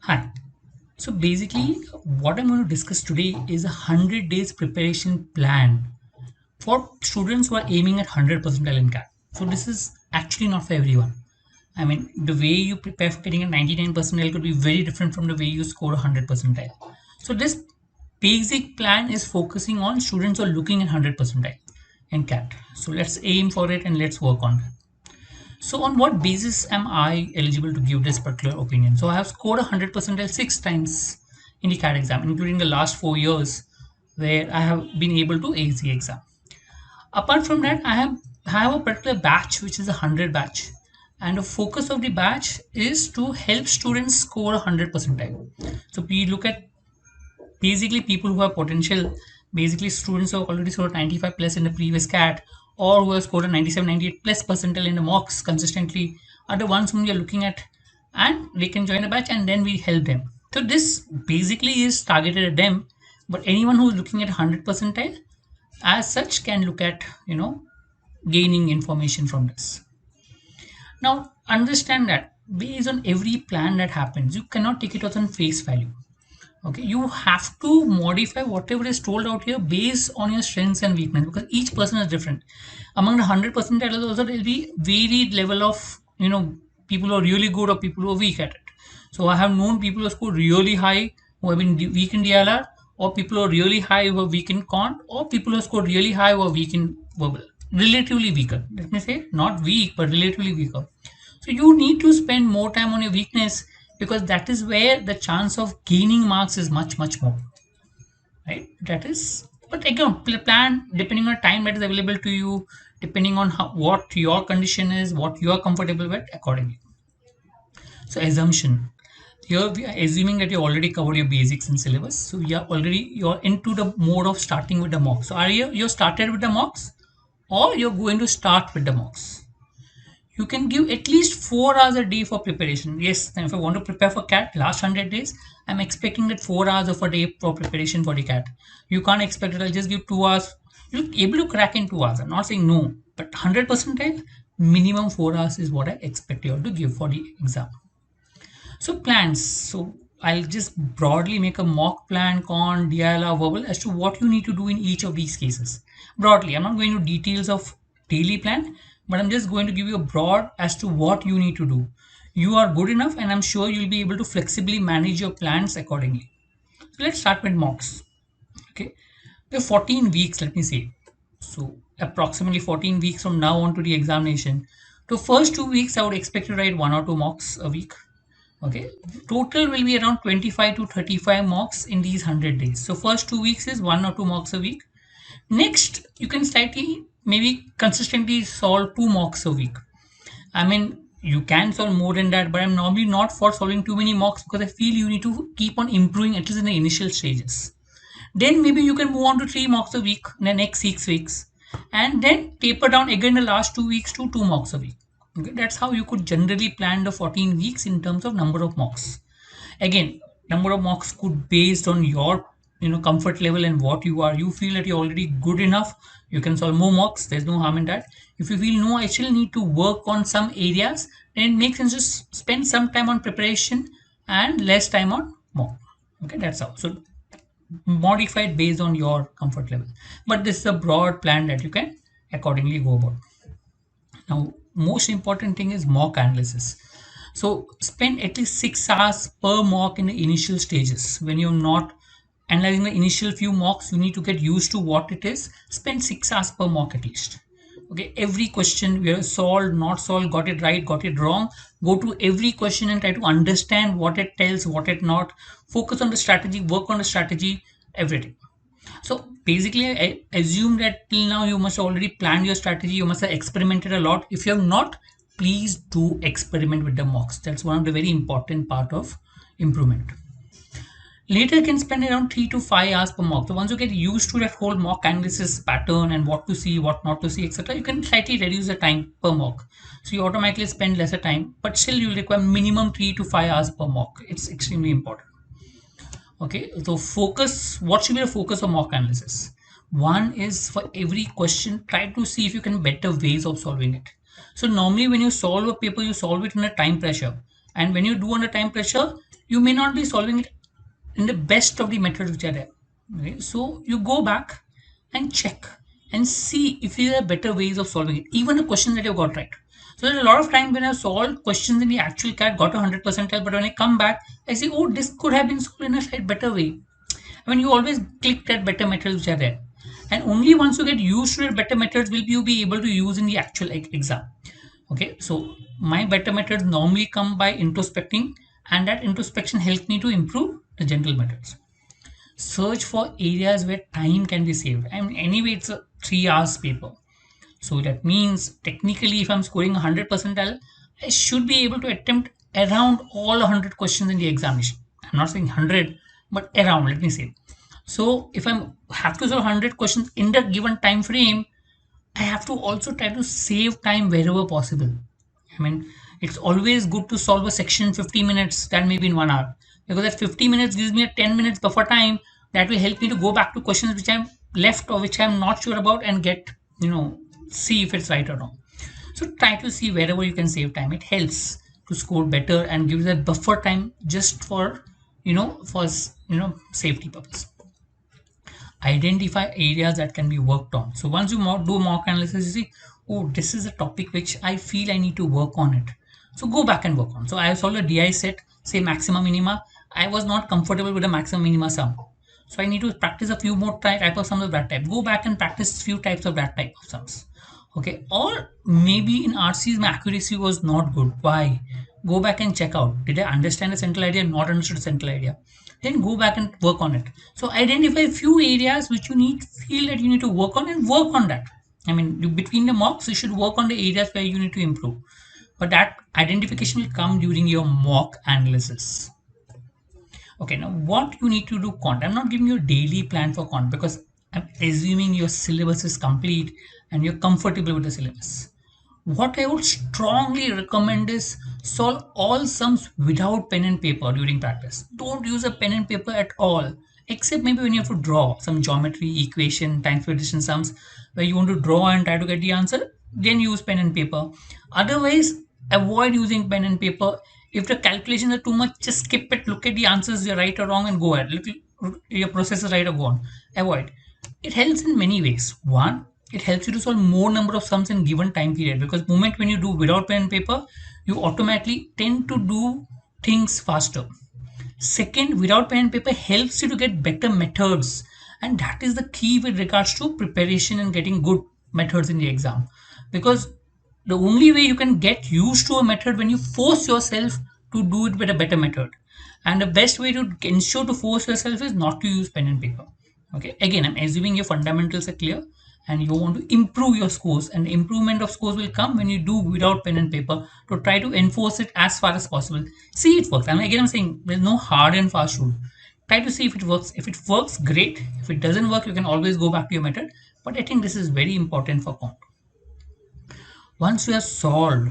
Hi. So basically, what I'm going to discuss today is a 100 days preparation plan for students who are aiming at 100 percentile in CAT. So this is actually not for everyone. I mean, the way you prepare for getting a 99 percentile could be very different from the way you score a 100 percentile. So this basic plan is focusing on students who are looking at 100 percentile in CAT. So let's aim for it and let's work on it. So on what basis am I eligible to give this particular opinion? So I have scored a 100 percentile 6 times in the CAT exam, including the last 4 years where I have been able to ace the exam. Apart from that, I have a particular batch which is a 100 batch, and the focus of the batch is to help students score a 100 percentile. So we look at basically people who have potential, basically students who have already scored 95 plus in the previous CAT, or who have scored a 97 98 plus percentile in the mocks consistently, are the ones whom we are looking at, and they can join a batch and then we help them. So this basically is targeted at them, but anyone who is looking at 100 percentile as such can look at gaining information from this. Now understand that based on every plan that happens, you cannot take it as on face value. Okay, you have to modify whatever is told out here based on your strengths and weakness, because each person is different. Among the 100 percentile also there will be varied level of people who are really good or people who are weak at it. So I have known people who score really high who have been weak in DLR, or people who are really high who are weak in con, or people who score really high who are weak in verbal, relatively weaker, let me say, not weak but relatively weaker. So you need to spend more time on your weakness, because that is where the chance of gaining marks is much more, right? That is, but again, plan depending on time that is available to you, depending on what your condition is, what you are comfortable with accordingly. So assumption. Here we are assuming that you already covered your basics in syllabus. So you're into the mode of starting with the mocks. So are you started with the mocks, or you're going to start with the mocks? You can give at least 4 hours a day for preparation. Yes, and if I want to prepare for CAT last 100 days, I'm expecting that 4 hours of a day for preparation for the CAT. You can't expect it. I'll just give 2 hours. You'll be able to crack in 2 hours. I'm not saying no, but 100% time, minimum 4 hours is what I expect you all to give for the exam. So plans. So I'll just broadly make a mock plan, con, DILR, verbal as to what you need to do in each of these cases. Broadly, I'm not going to details of daily plan, but I'm just going to give you a broad as to what you need to do. You are good enough, and I'm sure you'll be able to flexibly manage your plans accordingly. So let's start with mocks. Okay, the 14 weeks. Let me say. So approximately 14 weeks from now on to the examination. The first 2 weeks, I would expect to write 1 or 2 mocks a week. Okay, total will be around 25 to 35 mocks in these 100 days. So first 2 weeks is 1 or 2 mocks a week. Next, you can slightly maybe consistently solve 2 mocks a week. I mean, you can solve more than that, but I'm normally not for solving too many mocks, because I feel you need to keep on improving at least in the initial stages. Then maybe you can move on to 3 mocks a week in the next 6 weeks, and then taper down again the last 2 weeks to 2 mocks a week. Okay, that's how you could generally plan the 14 weeks in terms of number of mocks. Again, number of mocks could based on your comfort level and what you are. You feel that you're already good enough, you can solve more mocks. There's no harm in that. If you feel no, I still need to work on some areas, then it makes sense to spend some time on preparation and less time on mock. Okay, that's how. So modify it based on your comfort level, but this is a broad plan that you can accordingly go about. Now, most important thing is mock analysis. So spend at least 6 hours per mock in the initial stages. When you're not analyzing the initial few mocks, you need to get used to what it is. Spend 6 hours per mock at least. Okay, every question we have solved, not solved, got it right, got it wrong. Go to every question and try to understand what it tells, what it not. Focus on the strategy, work on the strategy, everything. So basically, I assume that till now you must have already planned your strategy. You must have experimented a lot. If you have not, please do experiment with the mocks. That's one of the very important part of improvement. Later, you can spend around 3 to 5 hours per mock. So once you get used to that whole mock analysis pattern and what to see, what not to see, etc., you can slightly reduce the time per mock. So you automatically spend lesser time, but still you will require minimum 3 to 5 hours per mock. It's extremely important. Okay, so focus. What should be the focus of mock analysis? One is for every question, try to see if you can better ways of solving it. So normally when you solve a paper, you solve it in a time pressure. And when you do under time pressure, you may not be solving it in the best of the methods which are there. Okay? So you go back and check and see if there are better ways of solving it, even a question that you got right. So there's a lot of time when I've solved questions in the actual CAT, got a 100 percentile, but when I come back, I say, oh, this could have been solved in a slightly better way. I mean, you always click that better methods which are there. And only once you get used to the better methods will you be able to use in the actual exam. Okay, so my better methods normally come by introspecting, and that introspection helps me to improve the general methods. Search for areas where time can be saved. I mean, anyway, it's a 3 hours paper. So that means technically, if I'm scoring 100 percentile, I should be able to attempt around all 100 questions in the examination. I'm not saying 100, but around, let me say. So if I have to solve 100 questions in that given time frame, I have to also try to save time wherever possible. I mean, it's always good to solve a section in 50 minutes than maybe in 1 hour, because that 50 minutes gives me a 10 minutes buffer time that will help me to go back to questions which I'm left or which I'm not sure about and get, see if it's right or wrong. So try to see wherever you can save time. It helps to score better and gives that buffer time just for, safety purpose. Identify areas that can be worked on. So once you do mock analysis, you see, oh, this is a topic which I feel I need to work on it. So go back and work on. So I solved a DI set, say maxima minima. I was not comfortable with the maximum minima sum. So I need to practice a few more type of sums of that type. Go back and practice few types of that type of sums. Okay, or maybe in RCs my accuracy was not good. Why? Go back and check out. Did I understand the central idea? Not understood the central idea. Then go back and work on it. So identify a few areas which you feel that you need to work on and work on that. I mean, between the mocks, you should work on the areas where you need to improve. But that identification will come during your mock analysis. Okay, now what you need to do quant. I'm not giving you a daily plan for quant because I'm assuming your syllabus is complete and you're comfortable with the syllabus. What I would strongly recommend is solve all sums without pen and paper during practice. Don't use a pen and paper at all, except maybe when you have to draw some geometry, equation, time distance sums where you want to draw and try to get the answer, then use pen and paper. Otherwise, avoid using pen and paper. If the calculations are too much, just skip it, look at the answers, you're right or wrong, and go ahead. Your process is right or gone. Avoid. It helps in many ways. One, it helps you to solve more number of sums in given time period, because moment when you do without pen and paper, you automatically tend to do things faster. Second, without pen and paper helps you to get better methods, and that is the key with regards to preparation and getting good methods in the exam, because the only way you can get used to a method when you force yourself to do it with a better method, and the best way to ensure to force yourself is not to use pen and paper. Okay, again, I'm assuming your fundamentals are clear and you want to improve your scores, and the improvement of scores will come when you do without pen and paper to try to enforce it as far as possible. See it works. And again, I'm saying there's no hard and fast rule. Try to see if it works. If it works, great. If it doesn't work, you can always go back to your method. But I think this is very important for comp. Once you have solved,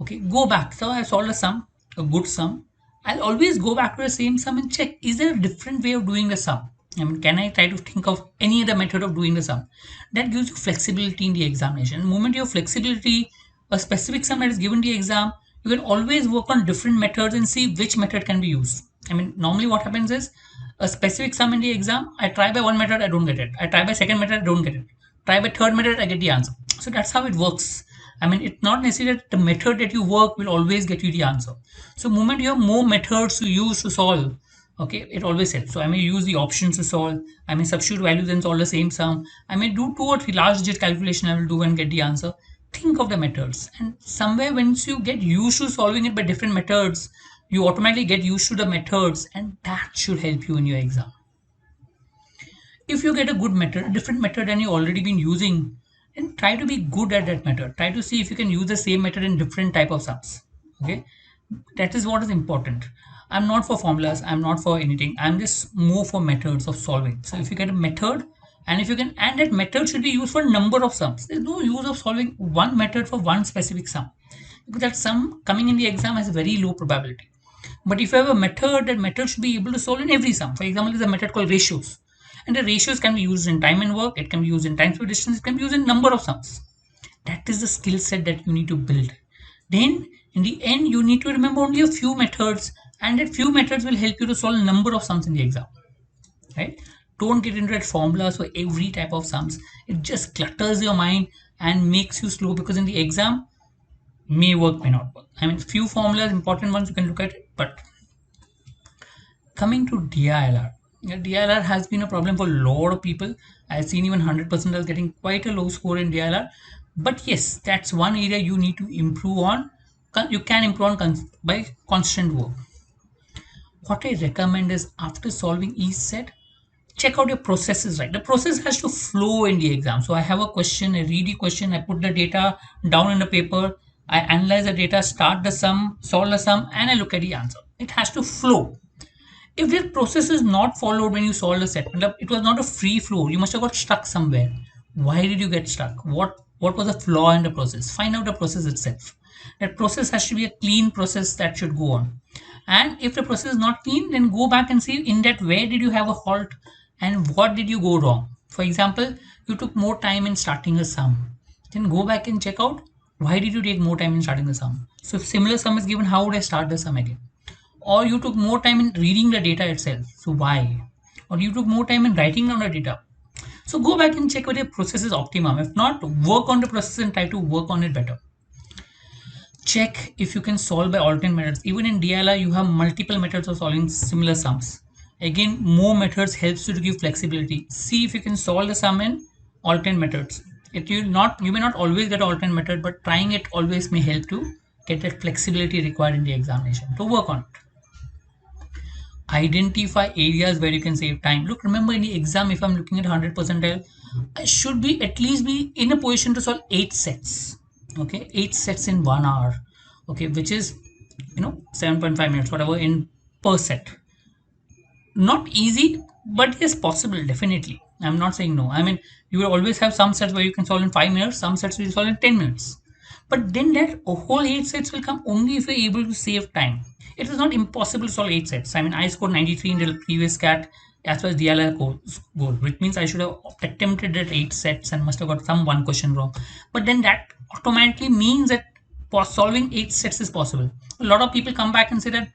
okay, go back. So I solved a sum, a good sum. I'll always go back to the same sum and check, is there a different way of doing the sum? I mean, can I try to think of any other method of doing the sum? That gives you flexibility in the examination. The moment you have flexibility, a specific sum that is given the exam, you can always work on different methods and see which method can be used. I mean, normally what happens is a specific sum in the exam, I try by one method, I don't get it. I try by second method, I don't get it. Try by third method, I get the answer. So that's how it works. I mean, it's not necessarily that the method that you work will always get you the answer. So moment you have more methods to use to solve, okay, it always helps. So I may use the options to solve, I may substitute values and solve the same sum, I may do 2 or 3 large digit calculation I will do and get the answer. Think of the methods, and somewhere once you get used to solving it by different methods, you automatically get used to the methods, and that should help you in your exam. If you get a good method, a different method than you already been using, then try to be good at that method. Try to see if you can use the same method in different type of sums. Okay, that is what is important. I'm not for formulas, I'm not for anything, I'm just more for methods of solving. So if you get a method, and if you can, and that method should be used for a number of sums. There's no use of solving one method for one specific sum, because that sum coming in the exam has a very low probability. But if you have a method, that method should be able to solve in every sum. For example, there's a method called ratios, and the ratios can be used in time and work, it can be used in time to distance, it can be used in number of sums. That is the skill set that you need to build. Then In the end, you need to remember only a few methods, and that few methods will help you to solve a number of sums in the exam, right? Don't get into that formulas for every type of sums. It just clutters your mind and makes you slow, because in the exam, may work, may not work. I mean, few formulas, important ones, you can look at it. But coming to DILR, yeah, DILR has been a problem for a lot of people. I've seen even 100% getting quite a low score in DILR. But yes, that's one area you need to improve on. You can improve on by constant work. What I recommend is, after solving each set, check out your processes, right? The process has to flow in the exam. So I have a question, I read the question, I put the data down in the paper, I analyze the data, start the sum, solve the sum, and I look at the answer. It has to flow. If this process is not followed when you solve the set, it was not a free flow, you must have got stuck somewhere. Why did you get stuck? What was the flaw in the process? Find out the process itself. That process has to be a clean process that should go on. And if the process is not clean, then go back and see in that where did you have a halt and what did you go wrong. For example, you took more time in starting a sum, then go back and check out why did you take more time in starting the sum. So if similar sum is given, how would I start the sum again? Or you took more time in reading the data itself, so why? Or you took more time in writing down the data. So go back and check whether your process is optimum. If not, work on the process and try to work on it better. Check if you can solve by alternate methods. Even in DLR, you have multiple methods of solving similar sums. Again, more methods helps you to give flexibility. See if you can solve the sum in alternate methods. You may not always get alternate method, but trying it always may help to get that flexibility required in the examination. To work on it. Identify areas where you can save time. Look, remember, in the exam, if I'm looking at 100 percentile, I should be at least be in a position to solve 8 sets. Okay, 8 sets in 1 hour. Okay, which is 7.5 minutes, whatever, in per set. Not easy, but yes, possible, definitely. I'm not saying no. I mean, you will always have some sets where you can solve in 5 minutes, some sets will solve in 10 minutes. But then that whole 8 sets will come only if you're able to save time. It is not impossible to solve 8 sets. I mean, I scored 93 in the previous CAT as far as DLR goal, which means I should have attempted that 8 sets and must have got some one question wrong. But then that automatically means that solving 8 sets is possible. A lot of people come back and say that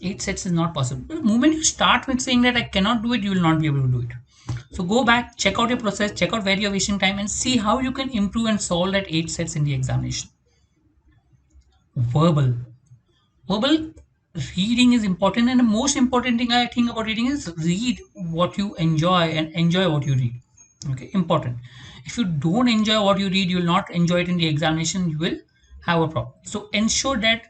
8 sets is not possible. But the moment you start with saying that I cannot do it, you will not be able to do it. So go back, check out your process, check out where you're wasting time, and see how you can improve and solve that 8 sets in the examination. Verbal. Verbal reading is important, and the most important thing I think about reading is read what you enjoy and enjoy what you read. Okay, important. If you don't enjoy what you read, you will not enjoy it in the examination, you will have a problem. So ensure that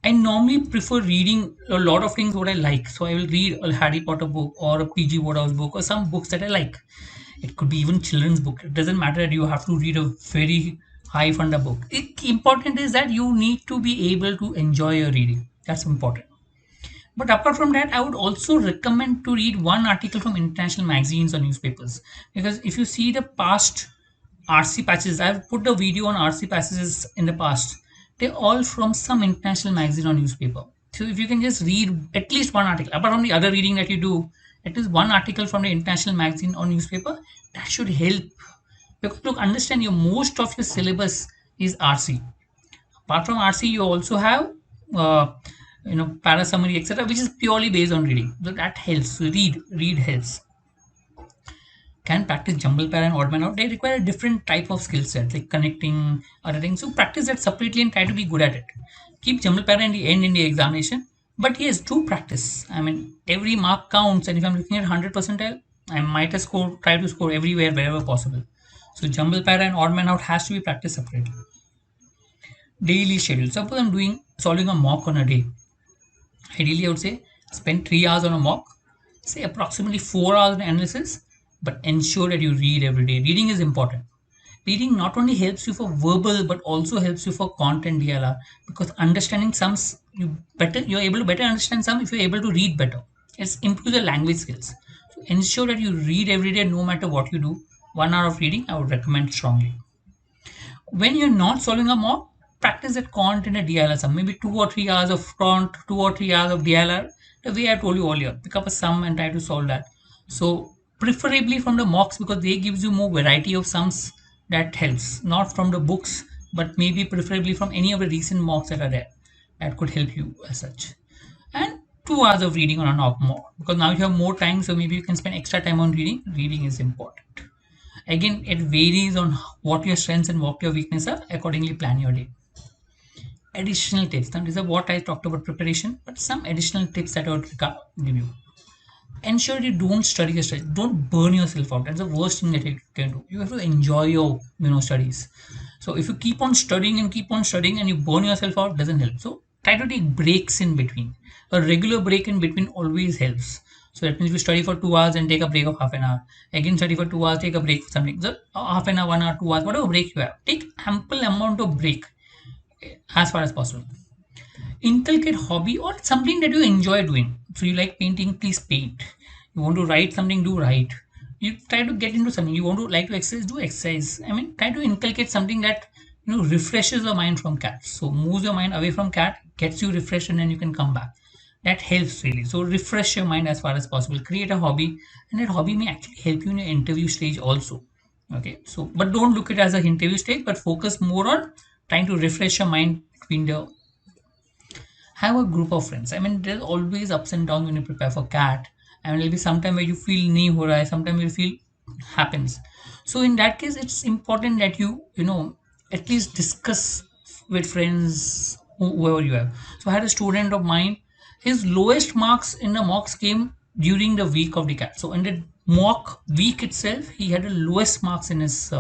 I normally prefer reading a lot of things what I like. So I will read a Harry Potter book or a PG Wodehouse book or some books that I like. It could be even children's book. It doesn't matter that you have to read a very high funda book. Important is that you need to be able to enjoy your reading. That's important. But apart from that, I would also recommend to read one article from international magazines or newspapers, because if you see the past RC patches, I've put the video on RC patches in the past. They're all from some international magazine or newspaper. So if you can just read at least one article, apart from the other reading that you do, at least one article from the international magazine or newspaper, that should help. Because look, understand, your most of your syllabus is RC. Apart from RC, you also have para summary, etc., which is purely based on reading. So that helps. So read helps. Can practice jumble pair and odd man out. They require a different type of skill set, like connecting, other things. So practice that separately and try to be good at it. Keep jumble pair in the end in the examination. But yes, do practice. I mean, every mark counts, and if I'm looking at 100 percentile, I might as try to score everywhere wherever possible. So jumble pair and odd man out has to be practiced separately. Daily schedule. Suppose I'm solving a mock on a day. Ideally, I would say spend 3 hours on a mock, say approximately 4 hours on analysis, but ensure that you read every day. Reading is important. Reading not only helps you for verbal but also helps you for content DLR, because understanding sums, you're able to better understand some if you're able to read better. It improves your language skills. So ensure that you read every day no matter what you do. 1 hour of reading I would recommend strongly. When you're not solving a mock, practice that quant in a DLR sum. Maybe 2 or 3 hours of quant, 2 or 3 hours of DLR. The way I told you earlier, pick up a sum and try to solve that. So preferably from the mocks, because they gives you more variety of sums. That helps. Not from the books, but maybe preferably from any of the recent mocks that are there that could help you as such. And 2 hours of reading on and off more, because now you have more time, so maybe you can spend extra time on reading. Reading is important. Again, it varies on what your strengths and what your weaknesses are. Accordingly, plan your day. Additional tips. Now, these are what I talked about preparation, but some additional tips that I would give you. Ensure you don't study your study. Don't burn yourself out. That's the worst thing that you can do. You have to enjoy your studies. So if you keep on studying and you burn yourself out, doesn't help. So try to take breaks in between. A regular break in between always helps. So that means you study for 2 hours and take a break of half an hour. Again study for 2 hours, take a break for something. So half an hour, 1 hour, 2 hours, whatever break you have. Take ample amount of break as far as possible. Inculcate hobby or something that you enjoy doing. So you like painting, please paint. You want to write something, do write. You try to get into something. You want to like to exercise, do exercise. I mean, try to inculcate something that refreshes your mind from cat. So moves your mind away from cat, gets you refreshed, and then you can come back. That helps really. So refresh your mind as far as possible. Create a hobby, and that hobby may actually help you in your interview stage also. Okay. So, but don't look at it as an interview stage, but focus more on trying to refresh your mind between the have a group of friends. I mean, there's always ups and downs when you prepare for cat. I mean, there'll be sometime where you feel knee horai, sometime you feel happens. So in that case, it's important that you at least discuss with friends, whoever you have. So I had a student of mine. His lowest marks in the mocks came during the week of the cat. So in the mock week itself, he had the lowest marks in his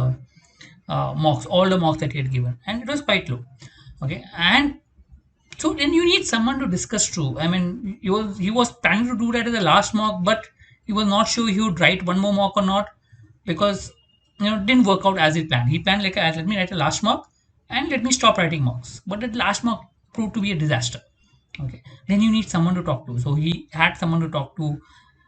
mocks, all the mocks that he had given, and it was quite low. Okay, and so then you need someone to discuss through. I mean, he was planning to do that as the last mock, but he was not sure he would write one more mock or not, because it didn't work out as he planned. He planned like, let me write a last mock and let me stop writing mocks. But that last mock proved to be a disaster. Okay. Then you need someone to talk to. So he had someone to talk to.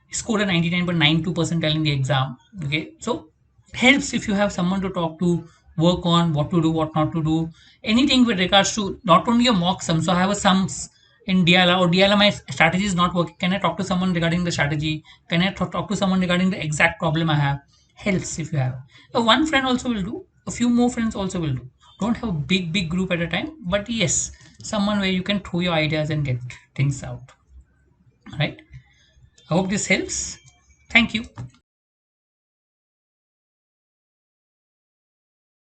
He scored a 99.92 percentile in the exam. Okay. So it helps if you have someone to talk to, work on what to do, what not to do. Anything with regards to not only a mock sum. So I have a sums in DLA, or DLA my strategy is not working. Can I talk to someone regarding the strategy? Can I talk to someone regarding the exact problem I have? Helps if you have. One friend also will do. A few more friends also will do. Don't have a big group at a time, but yes, someone where you can throw your ideas and get things out. Right? I hope this helps. Thank you.